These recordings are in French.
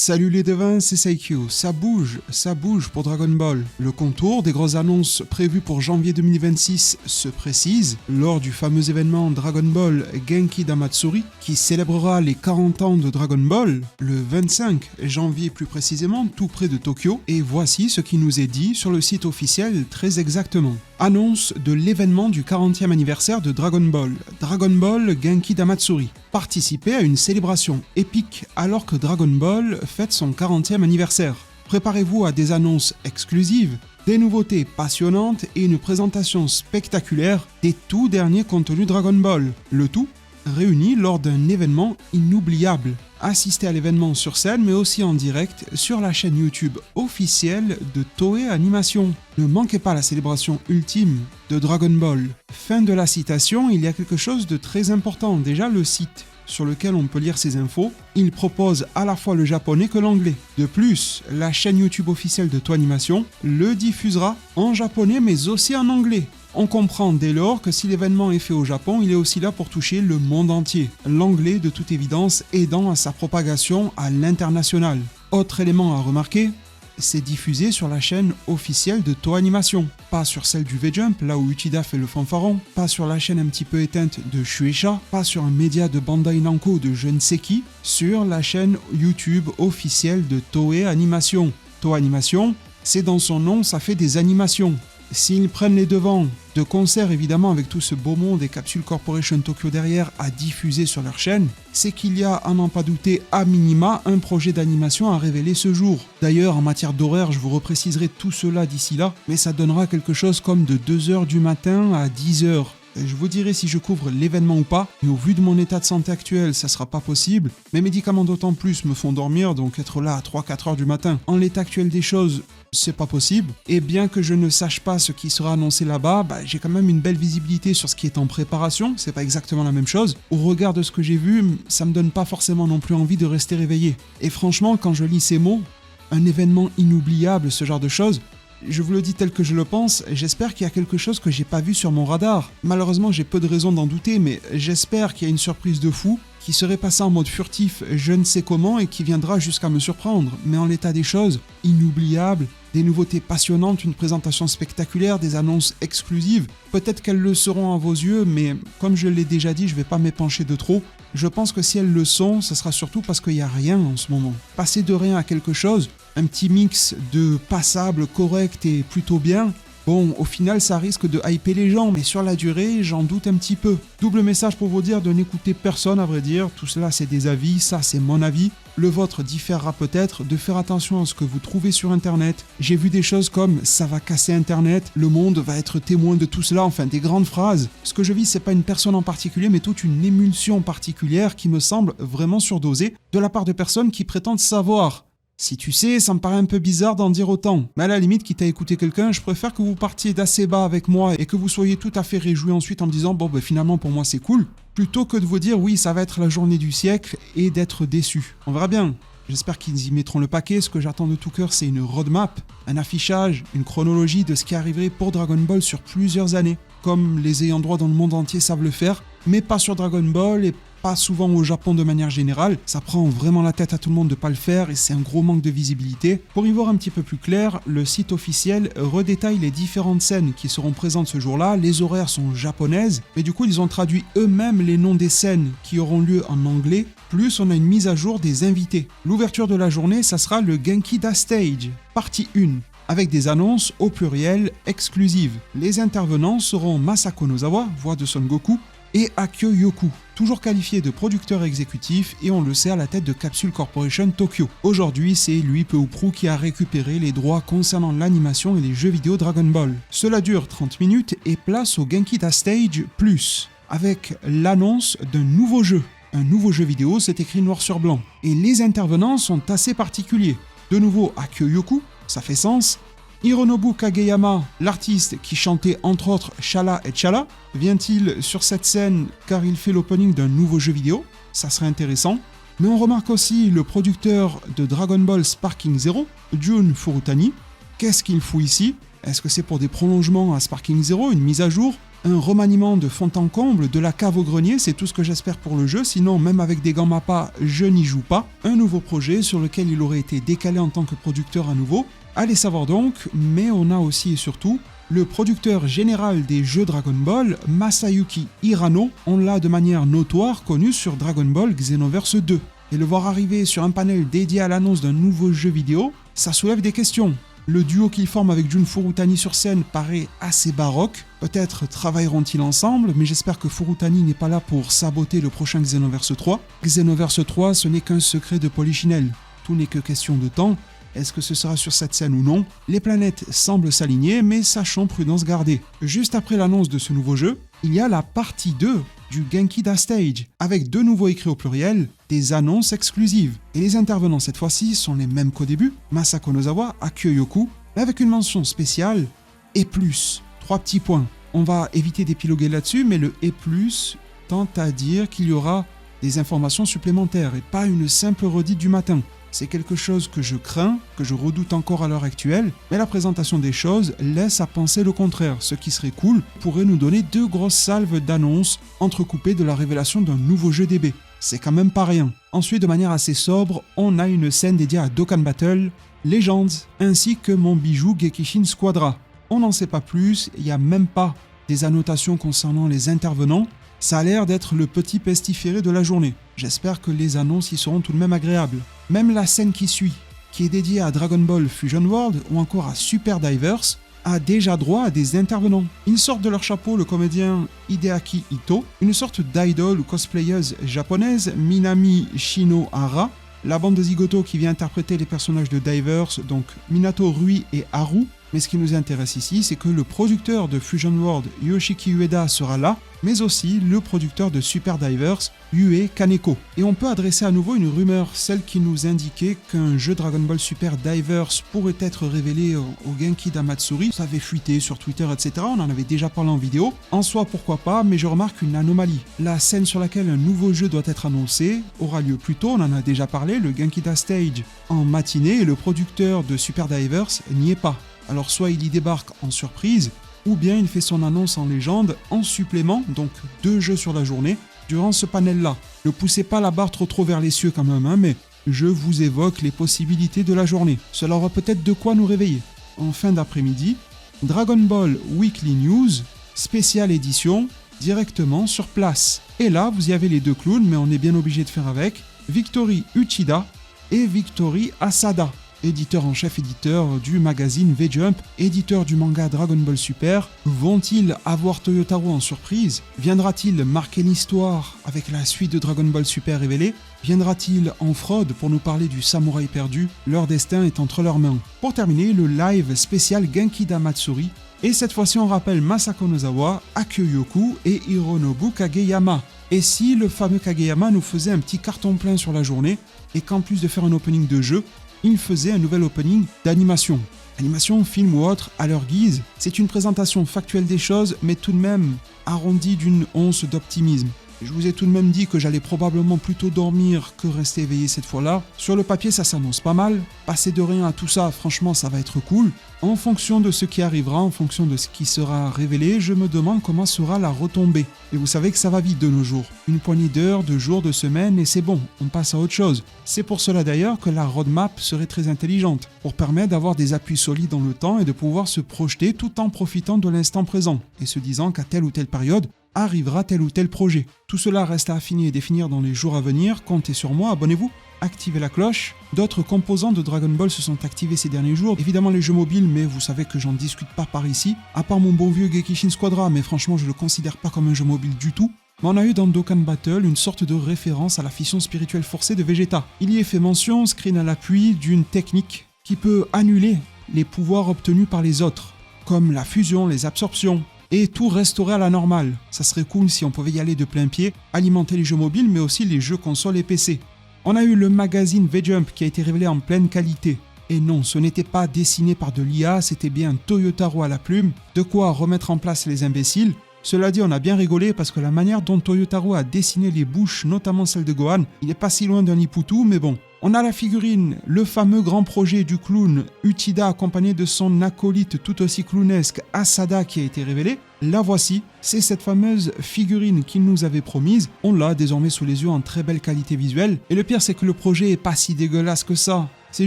Salut les devins, c'est Saikyo. Ça bouge pour Dragon Ball. Le contour des grosses annonces prévues pour janvier 2026 se précise lors du fameux événement Dragon Ball Genki Damatsuri qui célébrera les 40 ans de Dragon Ball le 25 janvier plus précisément, tout près de Tokyo. Et voici ce qui nous est dit sur le site officiel très exactement. Annonce de l'événement du 40e anniversaire de Dragon Ball Genki Damatsuri. Participez à une célébration épique alors que Dragon Ball fête son 40e anniversaire. Préparez-vous à des annonces exclusives, des nouveautés passionnantes et une présentation spectaculaire des tout derniers contenus Dragon Ball. Le tout réuni lors d'un événement inoubliable. Assistez à l'événement sur scène mais aussi en direct sur la chaîne YouTube officielle de Toei Animation. Ne manquez pas la célébration ultime de Dragon Ball. Fin de la citation, il y a quelque chose de très important. Déjà le site sur lequel on peut lire ces infos, il propose à la fois le japonais que l'anglais. De plus, la chaîne YouTube officielle de Toei Animation le diffusera en japonais mais aussi en anglais. On comprend dès lors que si l'événement est fait au Japon, il est aussi là pour toucher le monde entier. L'anglais, de toute évidence, aidant à sa propagation à l'international. Autre élément à remarquer, c'est diffusé sur la chaîne officielle de Toei Animation. Pas sur celle du V-Jump, là où Uchida fait le fanfaron, pas sur la chaîne un petit peu éteinte de Shueisha, pas sur un média de Bandai Namco de je ne sais qui, sur la chaîne YouTube officielle de Toei Animation. Toei Animation, c'est dans son nom, ça fait des animations. S'ils prennent les devants, de concert évidemment avec tout ce beau monde et Capsule Corporation Tokyo derrière à diffuser sur leur chaîne, c'est qu'il y a, à n'en pas douter, à minima, un projet d'animation à révéler ce jour. D'ailleurs, en matière d'horaire, je vous repréciserai tout cela d'ici là, mais ça donnera quelque chose comme de 2h du matin à 10h. Je vous dirai si je couvre l'événement ou pas, mais au vu de mon état de santé actuel, ça sera pas possible. Mes médicaments d'autant plus me font dormir, donc être là à 3-4 heures du matin, en l'état actuel des choses, c'est pas possible. Et bien que je ne sache pas ce qui sera annoncé là-bas, j'ai quand même une belle visibilité sur ce qui est en préparation, c'est pas exactement la même chose. Au regard de ce que j'ai vu, ça me donne pas forcément non plus envie de rester réveillé. Et franchement, quand je lis ces mots, un événement inoubliable, ce genre de choses, je vous le dis tel que je le pense, j'espère qu'il y a quelque chose que j'ai pas vu sur mon radar. Malheureusement, j'ai peu de raisons d'en douter, mais j'espère qu'il y a une surprise de fou qui serait passée en mode furtif je ne sais comment et qui viendra jusqu'à me surprendre. Mais en l'état des choses, inoubliable, des nouveautés passionnantes, une présentation spectaculaire, des annonces exclusives. Peut-être qu'elles le seront à vos yeux, mais comme je l'ai déjà dit, je vais pas m'épancher de trop. Je pense que si elles le sont, ce sera surtout parce qu'il n'y a rien en ce moment. Passer de rien à quelque chose, un petit mix de passable, correct et plutôt bien, bon, au final, ça risque de hyper les gens, mais sur la durée, j'en doute un petit peu. Double message pour vous dire de n'écouter personne, à vrai dire. Tout cela, c'est des avis, ça, c'est mon avis. Le vôtre différera peut-être, de faire attention à ce que vous trouvez sur Internet. J'ai vu des choses comme « ça va casser Internet »,« le monde va être témoin de tout cela », enfin des grandes phrases. Ce que je vis, c'est pas une personne en particulier, mais toute une émulsion particulière qui me semble vraiment surdosée de la part de personnes qui prétendent savoir. Si tu sais, ça me paraît un peu bizarre d'en dire autant. Mais à la limite, quitte à écouter quelqu'un, je préfère que vous partiez d'assez bas avec moi et que vous soyez tout à fait réjouis ensuite en me disant « bon, finalement, pour moi, c'est cool », plutôt que de vous dire « oui, ça va être la journée du siècle » et d'être déçu. On verra bien. J'espère qu'ils y mettront le paquet. Ce que j'attends de tout cœur, c'est une roadmap, un affichage, une chronologie de ce qui arriverait pour Dragon Ball sur plusieurs années, comme les ayants droit dans le monde entier savent le faire, mais pas sur Dragon Ball et pas souvent au Japon de manière générale. Ça prend vraiment la tête à tout le monde de pas le faire et c'est un gros manque de visibilité. Pour y voir un petit peu plus clair, le site officiel redétaille les différentes scènes qui seront présentes ce jour-là. Les horaires sont japonaises, mais du coup ils ont traduit eux-mêmes les noms des scènes qui auront lieu en anglais, plus on a une mise à jour des invités. L'ouverture de la journée, ça sera le Genki Da Stage, partie 1. Avec des annonces au pluriel exclusives. Les intervenants seront Masako Nozawa, voix de Son Goku, et Akio Yoku, toujours qualifié de producteur exécutif et on le sait à la tête de Capsule Corporation Tokyo. Aujourd'hui, c'est lui peu ou prou qui a récupéré les droits concernant l'animation et les jeux vidéo Dragon Ball. Cela dure 30 minutes et place au Genki Da Stage Plus, avec l'annonce d'un nouveau jeu. Un nouveau jeu vidéo, c'est écrit noir sur blanc. Et les intervenants sont assez particuliers. De nouveau Akio Yoku, ça fait sens. Hironobu Kageyama, l'artiste qui chantait entre autres Chala et Chala, vient-il sur cette scène car il fait l'opening d'un nouveau jeu vidéo? Ça serait intéressant. Mais on remarque aussi le producteur de Dragon Ball Sparking Zero, Jun Furutani. Qu'est-ce qu'il fout ici? Est-ce que c'est pour des prolongements à Sparking Zero, une mise à jour, un remaniement de fond en comble, de la cave au grenier? C'est tout ce que j'espère pour le jeu, sinon même avec des gants Mappa, je n'y joue pas. Un nouveau projet sur lequel il aurait été décalé en tant que producteur à nouveau. Allez savoir donc, mais on a aussi et surtout le producteur général des jeux Dragon Ball, Masayuki Hirano. On l'a de manière notoire connu sur Dragon Ball Xenoverse 2. Et le voir arriver sur un panel dédié à l'annonce d'un nouveau jeu vidéo, ça soulève des questions. Le duo qu'il forme avec Jun Furutani sur scène paraît assez baroque. Peut-être travailleront-ils ensemble, mais j'espère que Furutani n'est pas là pour saboter le prochain Xenoverse 3. Xenoverse 3, ce n'est qu'un secret de Polichinelle. Tout n'est que question de temps. Est-ce que ce sera sur cette scène ou non? Les planètes semblent s'aligner, mais sachons prudence garder. Juste après l'annonce de ce nouveau jeu, il y a la partie 2 du Genki Da Stage, avec de nouveau écrits au pluriel, des annonces exclusives. Et les intervenants cette fois-ci sont les mêmes qu'au début, Masako Nozawa, Akio Yoku, mais avec une mention spéciale, et plus. 3 petits points. On va éviter d'épiloguer là-dessus, mais le et plus tente à dire qu'il y aura des informations supplémentaires et pas une simple redite du matin. C'est quelque chose que je crains, que je redoute encore à l'heure actuelle, mais la présentation des choses laisse à penser le contraire. Ce qui serait cool pourrait nous donner 2 grosses salves d'annonces entrecoupées de la révélation d'un nouveau jeu DB. C'est quand même pas rien. Ensuite, de manière assez sobre, on a une scène dédiée à Dokkan Battle, Legends, ainsi que mon bijou Gekishin Squadra. On n'en sait pas plus, il n'y a même pas des annotations concernant les intervenants. Ça a l'air d'être le petit pestiféré de la journée. J'espère que les annonces y seront tout de même agréables. Même la scène qui suit, qui est dédiée à Dragon Ball Fusion World ou encore à Super Divers, a déjà droit à des intervenants. Ils sortent de leur chapeau le comédien Hideaki Ito, une sorte d'idol ou cosplayeuse japonaise, Minami Shinohara, la bande de Zigoto qui vient interpréter les personnages de Divers, donc Minato, Rui et Haru. Mais ce qui nous intéresse ici, c'est que le producteur de Fusion World, Yoshiki Ueda, sera là, mais aussi le producteur de Super Divers, Yue Kaneko. Et on peut adresser à nouveau une rumeur, celle qui nous indiquait qu'un jeu Dragon Ball Super Divers pourrait être révélé au Genki d'Amatsuri. Ça avait fuité sur Twitter, etc. On en avait déjà parlé en vidéo. En soi, pourquoi pas, mais je remarque une anomalie. La scène sur laquelle un nouveau jeu doit être annoncé aura lieu plus tôt, on en a déjà parlé, le Genki Da Stage en matinée, et le producteur de Super Divers n'y est pas. Alors soit il y débarque en surprise, ou bien il fait son annonce en légende en supplément, donc 2 jeux sur la journée, durant ce panel-là. Ne poussez pas la barre trop vers les cieux quand même, hein, mais je vous évoque les possibilités de la journée. Cela aura peut-être de quoi nous réveiller. En fin d'après-midi, Dragon Ball Weekly News, spéciale édition, directement sur place. Et là, vous y avez les 2 clowns, mais on est bien obligé de faire avec, Victory Uchida et Victory Asada. Éditeur en chef, éditeur du magazine V-Jump, éditeur du manga Dragon Ball Super. Vont-ils avoir Toyotaro en surprise? Viendra-t-il marquer l'histoire avec la suite de Dragon Ball Super révélée? Viendra-t-il en fraude pour nous parler du samouraï perdu? Leur destin est entre leurs mains. Pour terminer, le live spécial Genki d'Amatsuri. Et cette fois-ci, on rappelle Masako Nozawa, Akio Yoku et Hironobu Kageyama. Et si le fameux Kageyama nous faisait un petit carton plein sur la journée, et qu'en plus de faire un opening de jeu, il faisait un nouvel opening d'animation. Animation, film ou autre, à leur guise, c'est une présentation factuelle des choses, mais tout de même arrondie d'une once d'optimisme. Je vous ai tout de même dit que j'allais probablement plutôt dormir que rester éveillé cette fois-là. Sur le papier, ça s'annonce pas mal. Passer de rien à tout ça, franchement, ça va être cool. En fonction de ce qui arrivera, en fonction de ce qui sera révélé, je me demande comment sera la retombée. Et vous savez que ça va vite de nos jours. Une poignée d'heures, de jours, de semaines, et c'est bon, on passe à autre chose. C'est pour cela d'ailleurs que la roadmap serait très intelligente, pour permettre d'avoir des appuis solides dans le temps et de pouvoir se projeter tout en profitant de l'instant présent, et se disant qu'à telle ou telle période, arrivera tel ou tel projet. Tout cela reste à affiner et définir dans les jours à venir. Comptez sur moi, abonnez-vous, activez la cloche. D'autres composants de Dragon Ball se sont activés ces derniers jours. Évidemment les jeux mobiles, mais vous savez que j'en discute pas par ici. À part mon bon vieux Gekishin Squadra, mais franchement je le considère pas comme un jeu mobile du tout. Mais on a eu dans Dokkan Battle une sorte de référence à la fission spirituelle forcée de Vegeta. Il y est fait mention, screen à l'appui, d'une technique qui peut annuler les pouvoirs obtenus par les autres, comme la fusion, les absorptions, et tout restaurer à la normale. Ça serait cool si on pouvait y aller de plein pied, alimenter les jeux mobiles mais aussi les jeux consoles et PC. On a eu le magazine V-Jump qui a été révélé en pleine qualité. Et non, ce n'était pas dessiné par de l'IA, c'était bien Toyotaro à la plume, de quoi remettre en place les imbéciles. Cela dit, on a bien rigolé parce que la manière dont Toyotaro a dessiné les bouches, notamment celle de Gohan, il n'est pas si loin d'un Niputu, mais bon. On a la figurine, le fameux grand projet du clown Uchida accompagné de son acolyte tout aussi clownesque Asada qui a été révélé. La voici, c'est cette fameuse figurine qu'il nous avait promise. On l'a désormais sous les yeux en très belle qualité visuelle. Et le pire c'est que le projet est pas si dégueulasse que ça. C'est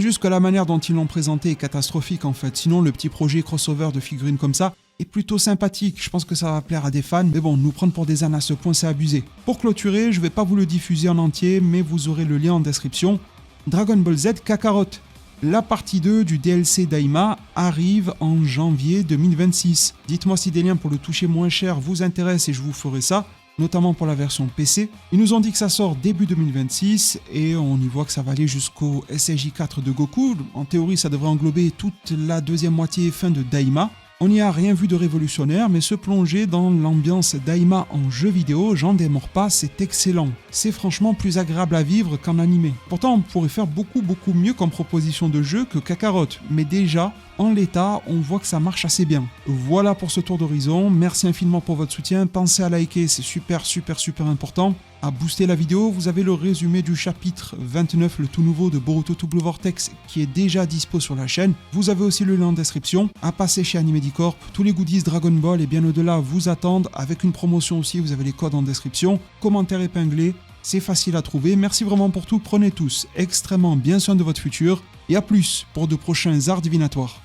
juste que la manière dont ils l'ont présenté est catastrophique en fait. Sinon le petit projet crossover de figurines comme ça est plutôt sympathique, je pense que ça va plaire à des fans, mais bon, nous prendre pour des ânes à ce point c'est abusé. Pour clôturer, je vais pas vous le diffuser en entier, mais vous aurez le lien en description. Dragon Ball Z Kakarot. La partie 2 du DLC Daima arrive en janvier 2026. Dites-moi si des liens pour le toucher moins cher vous intéressent et je vous ferai ça, notamment pour la version PC. Ils nous ont dit que ça sort début 2026 et on y voit que ça va aller jusqu'au SSJ4 de Goku. En théorie, ça devrait englober toute la deuxième moitié et fin de Daima. On n'y a rien vu de révolutionnaire, mais se plonger dans l'ambiance Daima en jeu vidéo, j'en démords pas, c'est excellent. C'est franchement plus agréable à vivre qu'en animé. Pourtant, on pourrait faire beaucoup mieux comme proposition de jeu que Kakarot, mais déjà, en l'état, on voit que ça marche assez bien. Voilà pour ce tour d'horizon, merci infiniment pour votre soutien, pensez à liker, c'est super important. À booster la vidéo, vous avez le résumé du chapitre 29, le tout nouveau de Boruto to Blue Vortex, qui est déjà dispo sur la chaîne. Vous avez aussi le lien en description. À passer chez Animedicorp, tous les goodies Dragon Ball et bien au-delà vous attendent. Avec une promotion aussi, vous avez les codes en description. Commentaires épinglés, c'est facile à trouver. Merci vraiment pour tout, prenez tous extrêmement bien soin de votre futur. Et à plus pour de prochains arts divinatoires.